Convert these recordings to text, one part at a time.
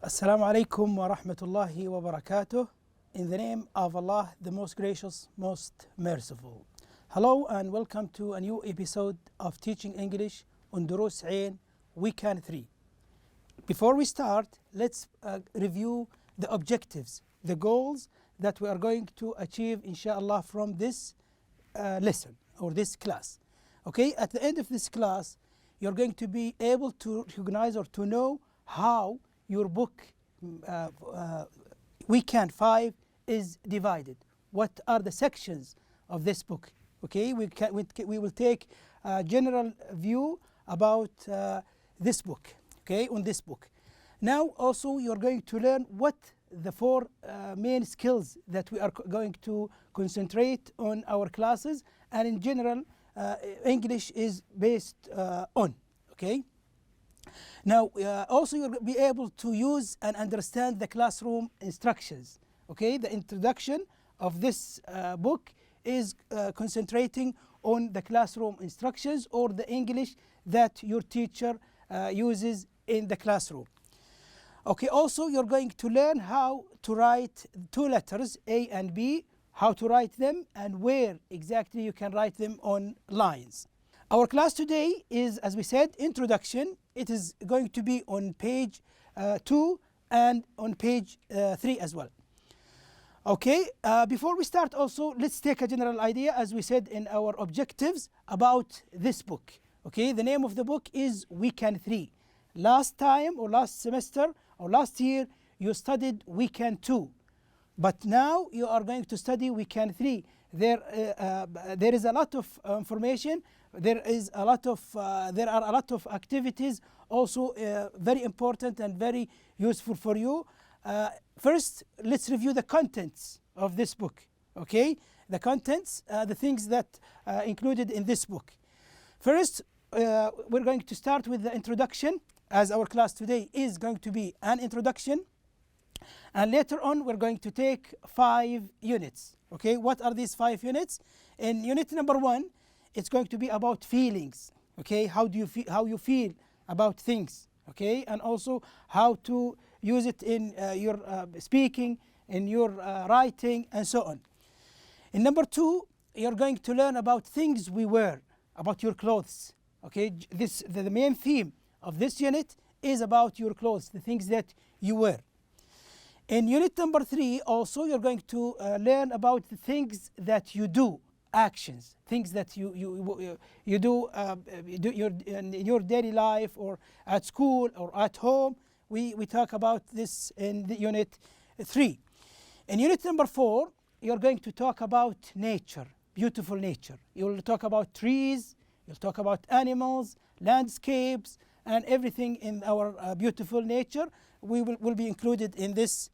Assalamu alaikum wa rahmatullahi wa barakatuh. In the name of Allah, the most gracious, most merciful. Hello and welcome to a new episode of Teaching English on Dروس weekend 3. Before we start, let's review the objectives, the goals that we are going to achieve inshallah from this lesson or this class. Okay, at the end of this class, you're going to be able to recognize or to know how your book weekend 5 is divided. What are the sections of this book? Okay, we will take a general view about this book. Okay, on this book. Now also you're going to learn what the four main skills that we are going to concentrate on our classes, and in general English is based on. Okay. Now also you'll be able to use and understand the classroom instructions. Okay, the introduction of this book is concentrating on the classroom instructions or the English that your teacher uses in the classroom. Okay, also you're going to learn how to write two letters A and B, how to write them and where exactly you can write them on lines. Our class today is, as we said, introduction. It is going to be on page 2 and on page 3 as well. Okay, before we start also, let's take a general idea, as we said in our objectives, about this book. Okay, the name of the book is Weekend 3. Last time or last semester or last year, you studied Weekend 2. But now you are going to study Weekend 3. There is a lot of information. There are a lot of activities also very important and very useful for you. First, let's review the contents of this book. Okay, the contents, the things that included in this book. First, we're going to start with the introduction, as our class today is going to be an introduction. And later on, we're going to take 5 units. Okay, what are these 5 units? In unit number 1, it's going to be about feelings. Okay, how you feel about things. Okay, and also how to use it in your speaking, in your writing, and so on. In number 2, you're going to learn about things we wear, about your clothes. Okay, the main theme of this unit is about your clothes, the things that you wear. In unit number 3, also you're going to learn about the things that you do, actions, things that you do in your daily life or at school or at home. We talk about this in the unit 3. In unit number 4, you're going to talk about nature, beautiful nature. You'll talk about trees, you'll talk about animals, landscapes, and everything in our beautiful nature will be included in this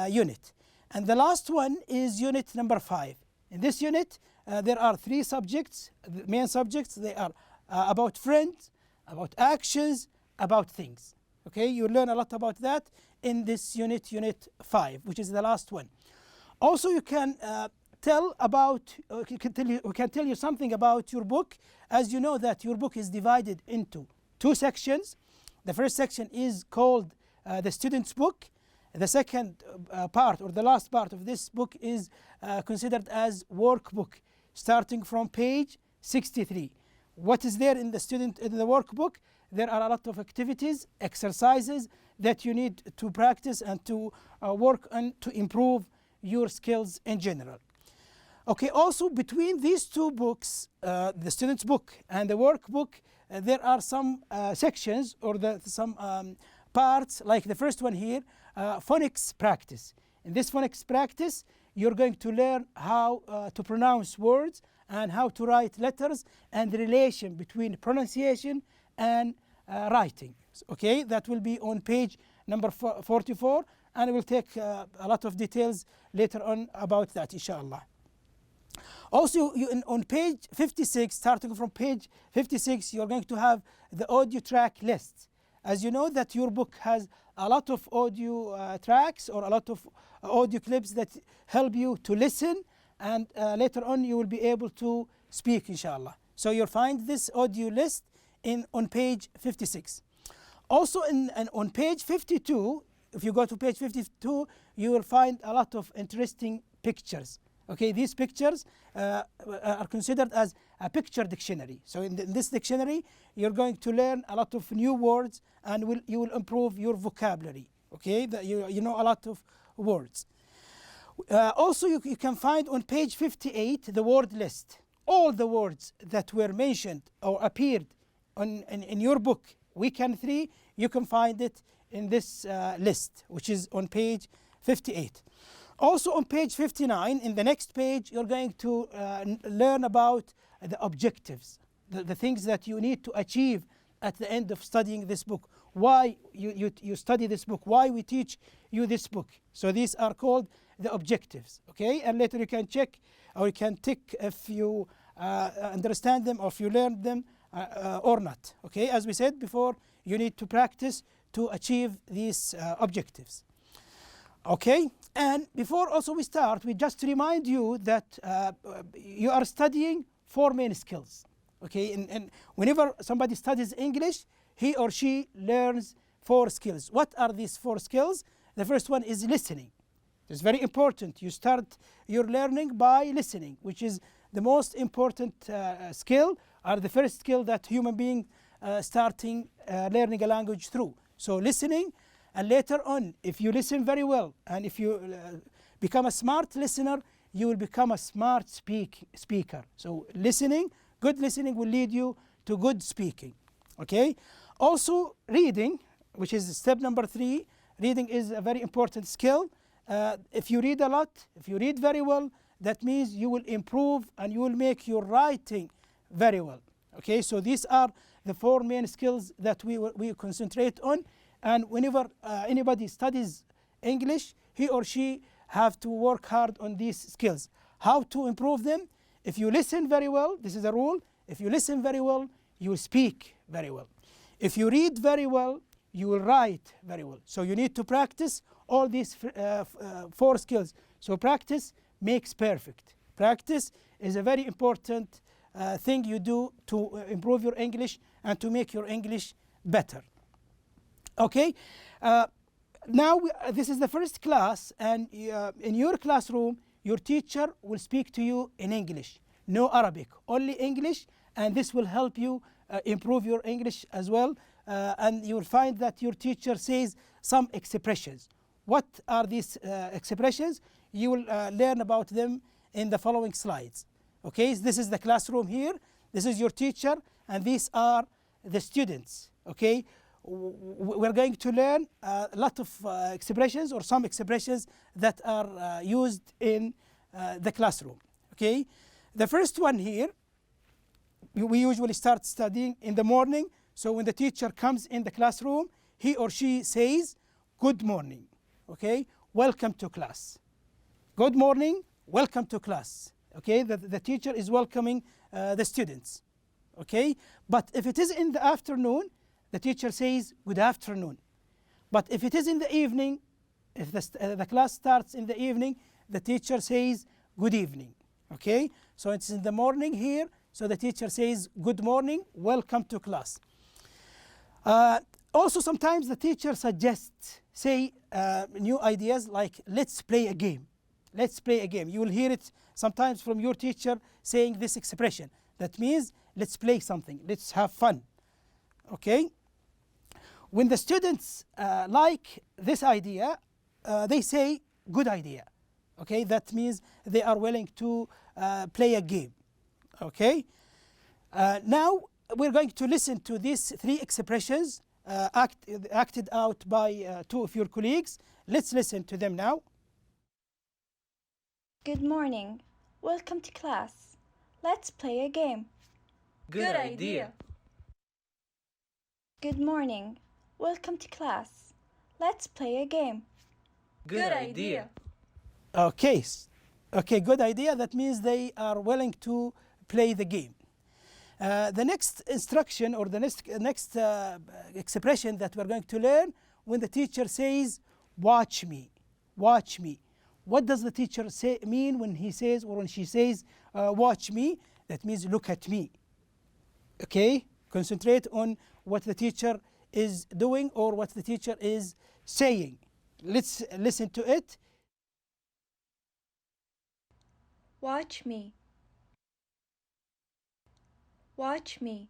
unit. And the last one is unit number 5. In this unit, there are 3 subjects, the main subjects. They are about friends, about actions, about things. Okay, you learn a lot about that in this unit, unit 5, which is the last one. Also, you can we can tell you something about your book, as you know that your book is divided into 2 sections. The first section is called the student's book. The second part or the last part of this book is considered as workbook, starting from page 63. What is there in the workbook? There are a lot of activities, exercises that you need to practice and to work on to improve your skills in general. Okay, also between these 2 books, the student's book and the workbook, there are some sections or some parts, like the first one here, phonics practice. In this phonics practice, you're going to learn how to pronounce words and how to write letters and the relation between pronunciation and writing. Okay, that will be on page number 44, and we'll take a lot of details later on about that, inshallah. Also, on page 56, starting from page 56, you're going to have the audio track list. As you know that your book has a lot of audio tracks or a lot of audio clips that help you to listen, and later on you will be able to speak, inshallah. So you'll find this audio list on page 56. Also on page 52, if you go to page 52, you will find a lot of interesting pictures. Okay, these pictures are considered as a picture dictionary. So in this dictionary, you're going to learn a lot of new words, and you will improve your vocabulary. Okay, you know a lot of words. Also, you can find on page 58 the word list. All the words that were mentioned or appeared in your book, weekend 3, you can find it in this list, which is on page 58. Also on page 59, in the next page, you're going to learn about the objectives, the things that you need to achieve at the end of studying this book. Why you study this book, why we teach you this book. So these are called the objectives, okay? And later you can check or you can tick if you understand them or if you learned them or not, okay? As we said before, you need to practice to achieve these objectives. Okay, and before also we start, we just remind you that you are studying 4 main skills. Okay, and whenever somebody studies English, he or she learns 4 skills. What are these 4 skills? The first one is listening. It's very important. You start your learning by listening, which is the most important skill, or the first skill that human being starting learning a language through. So listening. And later on, if you listen very well, and if you become a smart listener, you will become a smart speaker. So listening, good listening will lead you to good speaking. Okay? Also, reading, which is step number 3. Reading is a very important skill. If you read a lot, if you read very well, that means you will improve and you will make your writing very well. Okay? So these are the 4 main skills that we concentrate on. And whenever anybody studies English, he or she have to work hard on these skills. How to improve them? If you listen very well, this is a rule. If you listen very well, you will speak very well. If you read very well, you will write very well. So you need to practice all these 4 skills. So practice makes perfect. Practice is a very important thing you do to improve your English and to make your English better. Okay, now this is the first class, and in your classroom, your teacher will speak to you in English, no Arabic, only English, and this will help you improve your English as well. And you will find that your teacher says some expressions. What are these expressions? You will learn about them in the following slides. Okay, this is the classroom here. This is your teacher, and these are the students. Okay. We're going to learn a lot of expressions or some expressions that are used in the classroom. Okay, the first one here, we usually start studying in the morning. So when the teacher comes in the classroom, he or she says, "Good morning." Okay, welcome to class. Good morning, welcome to class. Okay, the teacher is welcoming the students. Okay, but if it is in the afternoon, the teacher says, "Good afternoon." But if it is in the evening, if the class starts in the evening, the teacher says, "Good evening." Okay? So it's in the morning here, so the teacher says, "Good morning, welcome to class." Also, sometimes the teacher suggests, say, new ideas like, "Let's play a game." Let's play a game. You will hear it sometimes from your teacher saying this expression. That means, let's play something, let's have fun. Okay? When the students like this idea, they say, "Good idea." Okay, that means they are willing to play a game. Okay, now we're going to listen to these 3 expressions acted out by 2 of your colleagues. Let's listen to them now. Good morning. Welcome to class. Let's play a game. Good idea. Good morning. Welcome to class. Let's play a game. Good idea. Okay, good idea. That means they are willing to play the game. The next instruction or the next expression that we're going to learn, when the teacher says, "Watch me," watch me. What does the teacher mean when he says or when she says, "Watch me"? That means look at me. Okay, concentrate on what the teacher is doing or what the teacher is saying. Let's listen to it. Watch me. Watch me.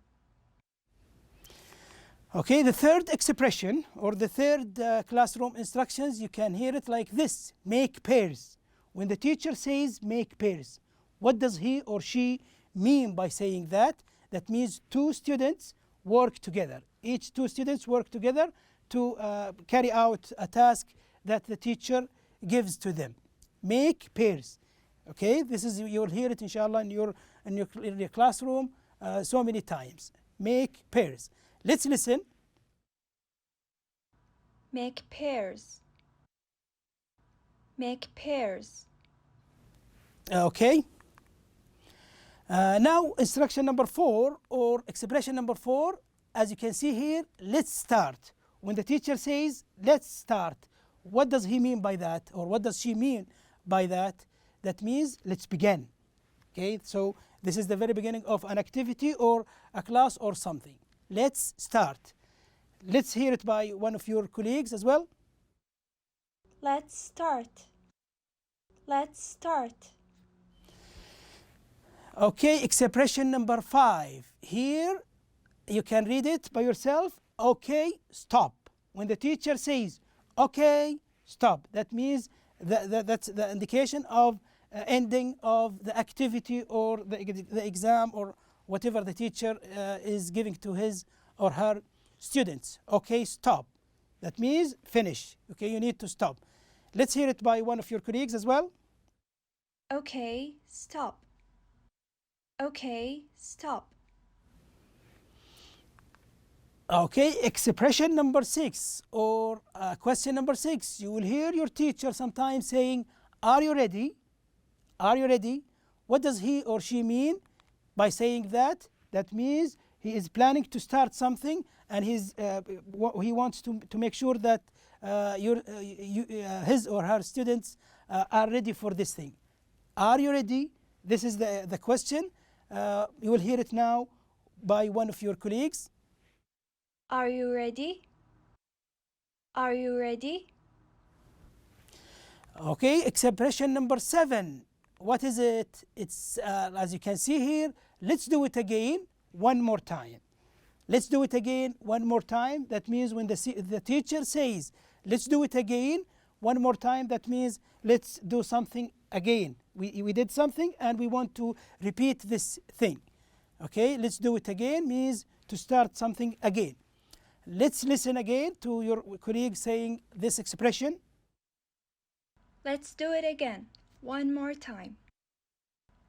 Okay, the third expression or the third classroom instructions, you can hear it like this: make pairs. When the teacher says make pairs, what does he or she mean by saying that? That means two students work together. Each two students work together to carry out a task that the teacher gives to them. Make pairs. Okay, this is, you will hear it inshallah in your classroom so many times. Make pairs. Let's listen. Make pairs. Make pairs. Okay. Now instruction number 4 or expression number 4, as you can see here, let's start. When the teacher says let's start, what does he mean by that, or what does she mean by that? That means let's begin. Okay, so this is the very beginning of an activity or a class or something. Let's start. Let's hear it by one of your colleagues as well. Let's start. Let's start. Okay, expression number 5. Here you can read it by yourself. Okay, stop. When the teacher says okay, stop, that means that's the indication of ending of the activity or the exam or whatever the teacher is giving to his or her students. Okay, stop. That means finish. Okay, you need to stop. Let's hear it by one of your colleagues as well. Okay, stop. Okay, stop. Okay, expression number 6 or question number 6. You will hear your teacher sometimes saying, are you ready? Are you ready? What does he or she mean by saying that? That means he is planning to start something and he wants to make sure that his or her students are ready for this thing. Are you ready? This is the question. You will hear it now by one of your colleagues. Are you ready? Are you ready? Okay, expression number 7. What is it? It's as you can see here, let's do it again one more time. Let's do it again one more time. That means when the teacher says, let's do it again one more time, that means let's do something again. We did something and we want to repeat this thing. Okay, let's do it again means to start something again. Let's listen again to your colleague saying this expression. Let's do it again one more time.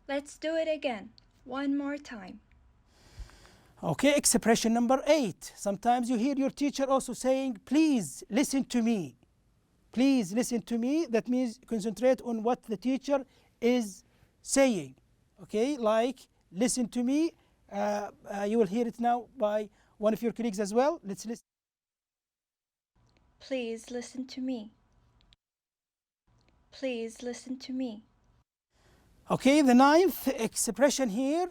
Let's do it again one more time. Okay, expression number 8. Sometimes you hear your teacher also saying, please listen to me. Please listen to me. That means concentrate on what the teacher is saying. Okay, like listen to me. You will hear it now by one of your colleagues as well. Let's listen. Please listen to me. Please listen to me. Okay, the 9th expression here,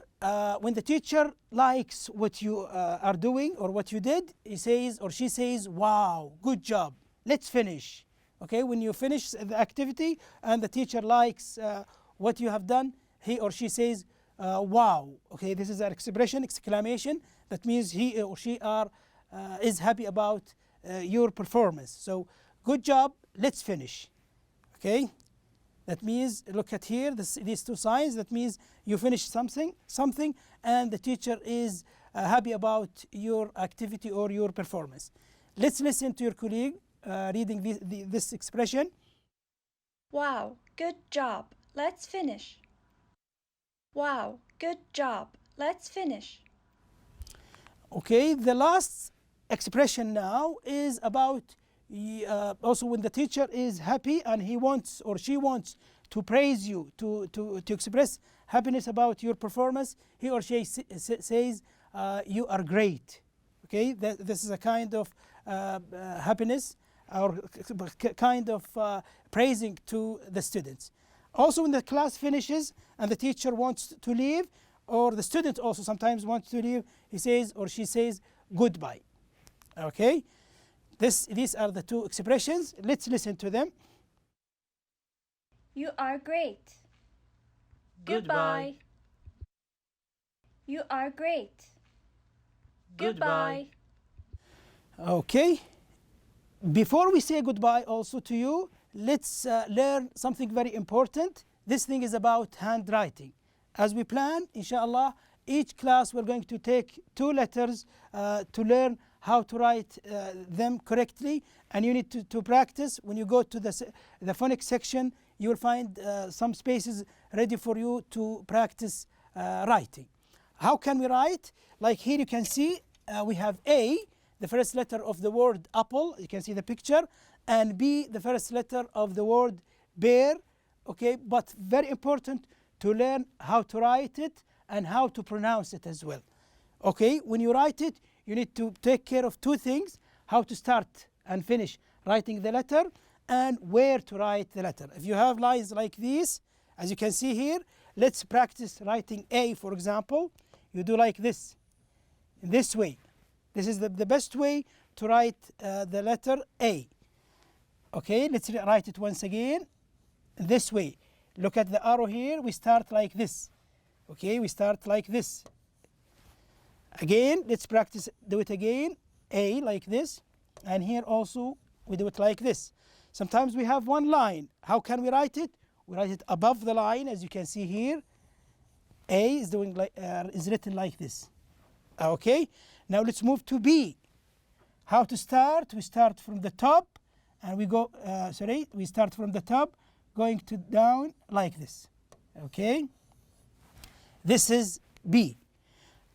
when the teacher likes what you are doing or what you did, he says or she says, wow, good job, let's finish. Okay, when you finish the activity and the teacher likes what you have done, he or she says, wow. Okay, this is an expression, exclamation. That means he or she is happy about your performance. So, good job, let's finish. Okay. That means, look at here, these two signs. That means you finished something, and the teacher is happy about your activity or your performance. Let's listen to your colleague reading this expression. Wow, good job. Let's finish. Wow, good job. Let's finish. Okay, the last expression now is about also when the teacher is happy and he wants or she wants to praise you, to express happiness about your performance, he or she says, you are great. Okay, this is a kind of happiness or kind of praising to the students. Also, when the class finishes and the teacher wants to leave, or the student also sometimes wants to leave, he says or she says goodbye. Okay. These are the two expressions. Let's listen to them. You are great. Goodbye. You are great. Goodbye. Okay. Before we say goodbye also to you, let's learn something very important. This thing is about handwriting. As we plan, inshallah, each class we're going to take 2 letters to learn how to write them correctly, and you need to practice. When you go to the phonics section, you will find some spaces ready for you to practice writing. How can we write? Like here you can see we have A, the first letter of the word apple, you can see the picture, and B, the first letter of the word bear. Okay, but very important to learn how to write it and how to pronounce it as well. Okay, when you write it, you need to take care of 2 things: how to start and finish writing the letter, and where to write the letter. If you have lines like these, as you can see here, let's practice writing A, for example. You do like this, in this way. This is the best way to write the letter A. Okay, let's write it once again, this way. Look at the arrow here, we start like this. Okay, we start like this. Again, let's practice, do it again, A like this, and here also we do it like this. Sometimes we have one line. How can we write it? We write it above the line, as you can see here. A is written like this. Okay, now let's move to B. How to start? We start from the top, and we go, we start from the top, going to down like this. Okay, this is B.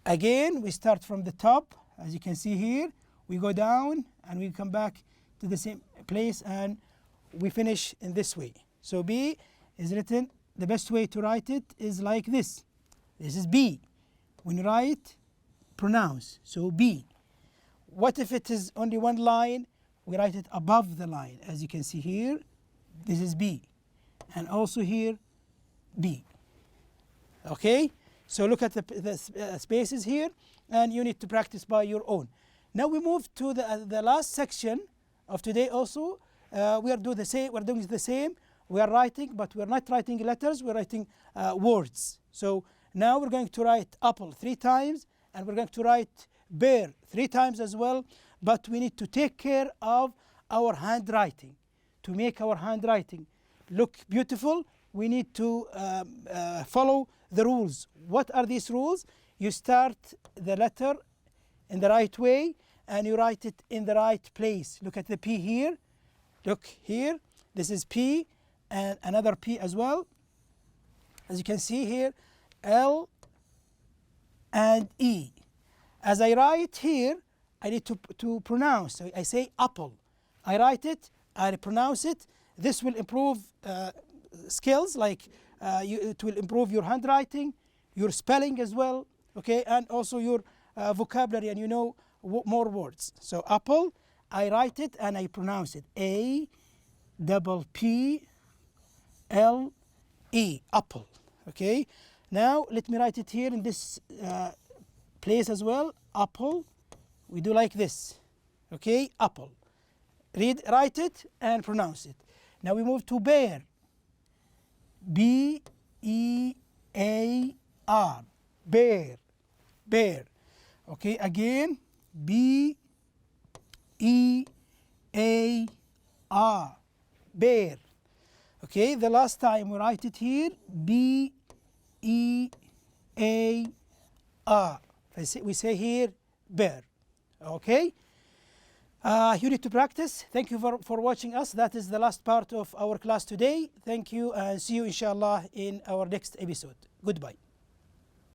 Again, we start from the top, as you can see here. We go down, and we come back to the same place, and we finish in this way. So B is written, the best way to write it is like this. This is B. When you write, pronounce, so B. What if it is only one line? We write it above the line. As you can see here, this is B. And also here, B. Okay? So look at the spaces here, and you need to practice by your own. Now we move to the last section of today also. We are doing the same. We're doing the same. We are writing, but we're not writing letters. We're writing words. So now we're going to write apple 3 times, and we're going to write bear 3 times as well. But we need to take care of our handwriting. To make our handwriting look beautiful, we need to follow the rules. What are these rules? You start the letter in the right way, and you write it in the right place. Look at the P here. Look here. This is P, and another P as well. As you can see here, L and E. As I write here, I need to pronounce. So I say apple. I write it, I pronounce it. This will improve skills, like it will improve your handwriting, your spelling as well, okay, and also your vocabulary, and you know more words. So apple, I write it and I pronounce it. A double P L E, apple. Okay. Now let me write it here in this place as well. Apple. We do like this. Okay, apple. Write it and pronounce it. Now we move to bear. B E A R. Bear. Bear. Okay, again. B E A R. Bear. Okay, the last time we write it here. B E A R. We say here bear. Okay. You need to practice. Thank you for watching us. That is the last part of our class today. Thank you, and see you inshallah in our next episode. Goodbye.